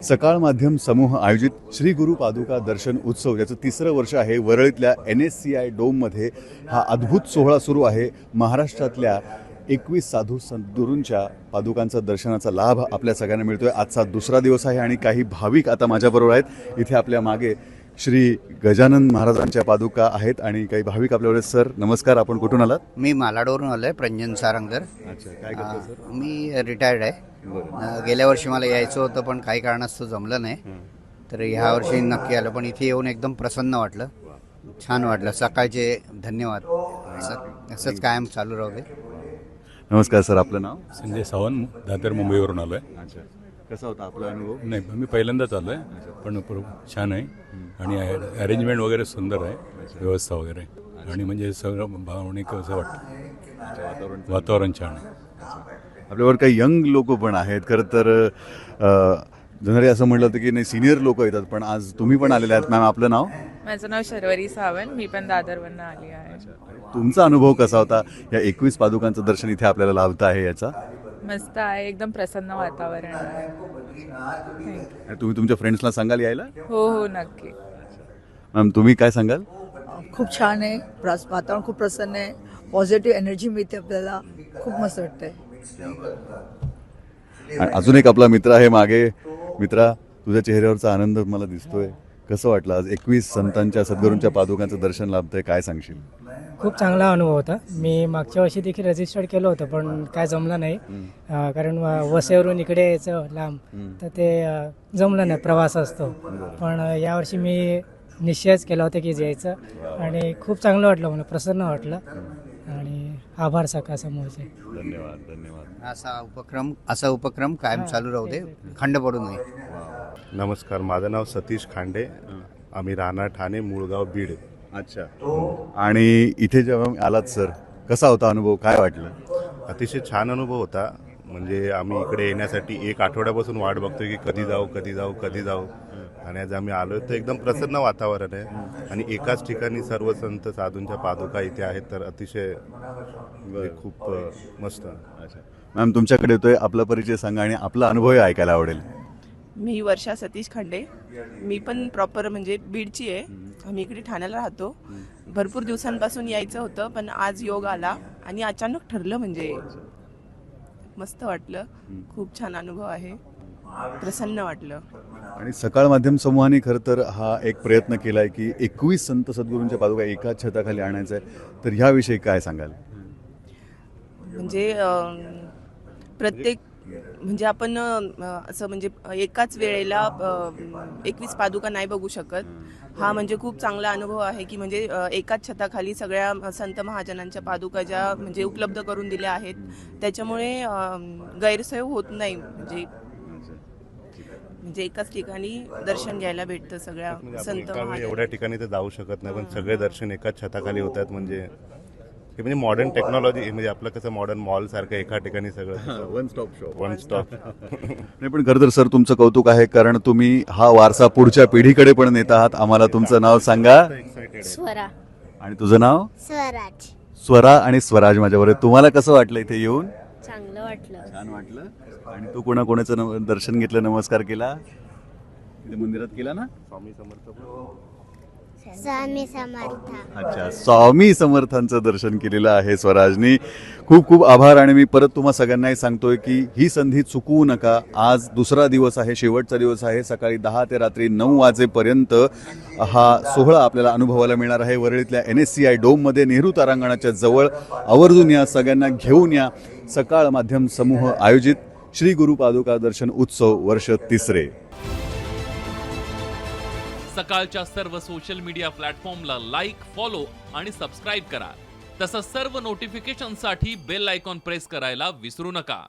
सकाळ माध्यम समूह आयोजित श्री गुरु पादुका दर्शन उत्सव याचं तिसरं वर्ष आहे. वरळीतल्या NSCI डोममध्ये हा अद्भुत सोहळा सुरू आहे. महाराष्ट्रातल्या 21 साधू सद्गुरूंच्या पादुकांचा दर्शनाचा लाभ आपल्या सगळ्यांना मिळतोय. आजचा दुसरा दिवस आहे आणि काही भाविक आता माझ्याबरोबर आहेत. इथे आपल्या मागे श्री गजानन महाराजांच्या पादुका आहेत आणि काही भाविक आपल्याकडे. सर नमस्कार, आपण कुठून आलात? मी मालाडवरून आलो आहे, प्रंजन सारंगधर. अच्छा, काय करता सर? मी रिटायर्ड आहे. गेल्या वर्षी मला यायचं होतं पण काही कारणास्तव जमलं नाही, तर ह्या वर्षी नक्की आलं. पण इथे येऊन एकदम प्रसन्न वाटलं, छान वाटलं. सकाळचे धन्यवाद. असंच कायम चालू राहू दे. नमस्कार सर, आपलं नाव? संजय सावंत, दादर मुंबईवरून आलो आहे. अच्छा, कसा होता आपला अनुभव? नाही, मी पहिल्यांदाच आलो आहे, पण छान आहे आणि अरेंजमेंट वगैरे सुंदर आहे, व्यवस्था वगैरे. आणि म्हणजे सगळं भावनिक असं वाटतं, वातावरण छान आहे. आपल्यावर काही यंग लोक पण आहेत. खरं तर जनरली असं म्हटलं होतं की नाही, सिनियर लोक येतात, पण आज तुम्ही पण आलेले आहात. मॅम, आपलं नाव? माझं नाव शर्वरी सावंत, मी पण दादरवरनं आली आहे. तुमचा अनुभव कसा होता या 21 पादुकांचं दर्शन इथे आपल्याला लाभतं आहे याचा? मस्त आहे, एकदम प्रसन्न वातावरण आहे. तुम्ही तुमच्या फ्रेंड्सला सांगाल यायला? हो हो, नक्की. मॅम, तुम्ही काय सांगाल? खूप छान आहे, वातावरण खूप प्रसन्न आहे, पॉझिटिव्ह एनर्जी मिळते आपल्याला, खूप मस्त वाटतंय. अजून एक आपला मित्र आहे मागे. मित्रा, तुझ्या चेहऱ्यावरचा आनंद मला दिसतोय. कसं वाटलं आज 21 संतांच्या सद्गुरूंच्या पादुकांचं दर्शन लाभतंय? काय सांगशील? खूप चांगला अनुभव होता. मी मागच्या वर्षी देखील रजिस्टर्ड केलं होतं पण काय जमलं नाही, कारण वसईवरून इकडे यायचं लांब, तर ते जमलं नाही, प्रवास असतो. पण यावर्षी मी निश्चयच केला होता की जायचं आणि खूप चांगलं वाटलं, मला प्रसन्न वाटलं. आणि आभार सकाळ समूहाचे. धन्यवाद धन्यवाद. असा उपक्रम कायम चालू राहू दे, खंड पडू नये. नमस्कार, माझं नाव सतीश खांडे. आम्ही राहणार ठाणे, मूळगाव, बीड. अच्छा, आणि इथे जेव्हा आलात सर, कसा होता अनुभव? काय वाटलं? अतिशय छान अनुभव होता. म्हणजे आम्ही इकडे येण्यासाठी 1 आठवड्यापासून वाट बघतोय की कधी जाऊ कधी जाऊ कधी जाऊ. आणि आज आम्ही आलोय तर एकदम प्रसन्न वातावरण आहे आणि एकाच ठिकाणी सर्व संत साधूंच्या पादुका इथे आहेत, तर अतिशय खूप मस्त. अच्छा मॅम, तुमच्याकडे येतोय, आपला परिचय सांगा आणि आपला अनुभव ऐकायला आवडेल. मी वर्षा सतीश खांडे. मी पण प्रॉपर म्हणजे बीडची आहे. आम्ही इकडे ठाण्याला राहतो. भरपूर दिवसांपासून यायचं होतं पण आज योग आला आणि अचानक ठरलं. म्हणजे मस्त वाटलं, खूप छान अनुभव आहे, प्रसन्न वाटलं. आणि सकाळ माध्यम समूहाने खरं तर हा एक प्रयत्न केला आहे की 21 संत सद्गुरूंच्या पादुका एकाच छताखाली आणायचं आहे, तर ह्याविषयी काय सांगाल? म्हणजे प्रत्येक म्हणजे आपण असं म्हणजे एकाच वेळेला 21 पादुका नाही बघू शकत. हा म्हणजे खूप चांगला अनुभव आहे की म्हणजे एकाच छताखाली सगळ्या संत महाजनांच्या पादुका ज्या म्हणजे उपलब्ध करून दिल्या आहेत, त्याच्यामुळे गैरसोय होत नाही. म्हणजे एकाच ठिकाणी दर्शन घ्यायला भेटतं सगळ्या संत महाजन. एवढ्या ठिकाणी तर जाऊ शकत नाही, पण सगळे दर्शन एकाच छताखाली होतात. म्हणजे मॉडर्न टेक्नॉलॉजी, म्हणजे आपलं कसं मॉडर्न मॉल सारखं एका ठिकाणी सगळं one stop shop. One stop. नाही, पण खरं तर सर तुमचं कौतुक आहे, कारण तुम्ही हा वारसा पुढच्या पिढीकडे पण नेत आहात. आम्हाला तुमचं नाव सांगा. स्वरा. आणि तुझं नाव? स्वराज. स्वरा आणि स्वराज माझ्याबरोबर. तुम्हाला कसं वाटलं इथे येऊन? चांगलं वाटलं. छान वाटलं. आणि तू कोणाचं दर्शन घेतलं, नमस्कार केला? इथे मंदिरात केला ना? स्वामी समर्थ. स्वामी समर्थ. अच्छा, स्वामी समर्थांचं दर्शन केलेलं आहे स्वराजनी. खूप खूप आभार. आणि मी परत तुम्हा सगळ्यांनाही सांगतोय की ही संधी चुकवू नका. आज दुसरा दिवस आहे, शेवटचा दिवस आहे. सकाळी 10 ते रात्री 9 वाजेपर्यंत हा सोहळा आपल्याला अनुभवायला मिळणार आहे. वरळीतल्या NSCI डोममध्ये, नेहरू तारांगणाच्या जवळ. आवर्जून या, सगळ्यांना घेऊन या. सकाळ माध्यम समूह आयोजित श्री गुरु पादुका दर्शन उत्सव वर्ष तिसरे. सकाळच्या सर्व सोशल मीडिया प्लॅटफॉर्मला लाईक, फॉलो आणि सबस्क्राईब करा. तसंच सर्व नोटिफिकेशनसाठी बेल आयकॉन प्रेस करायला विसरू नका.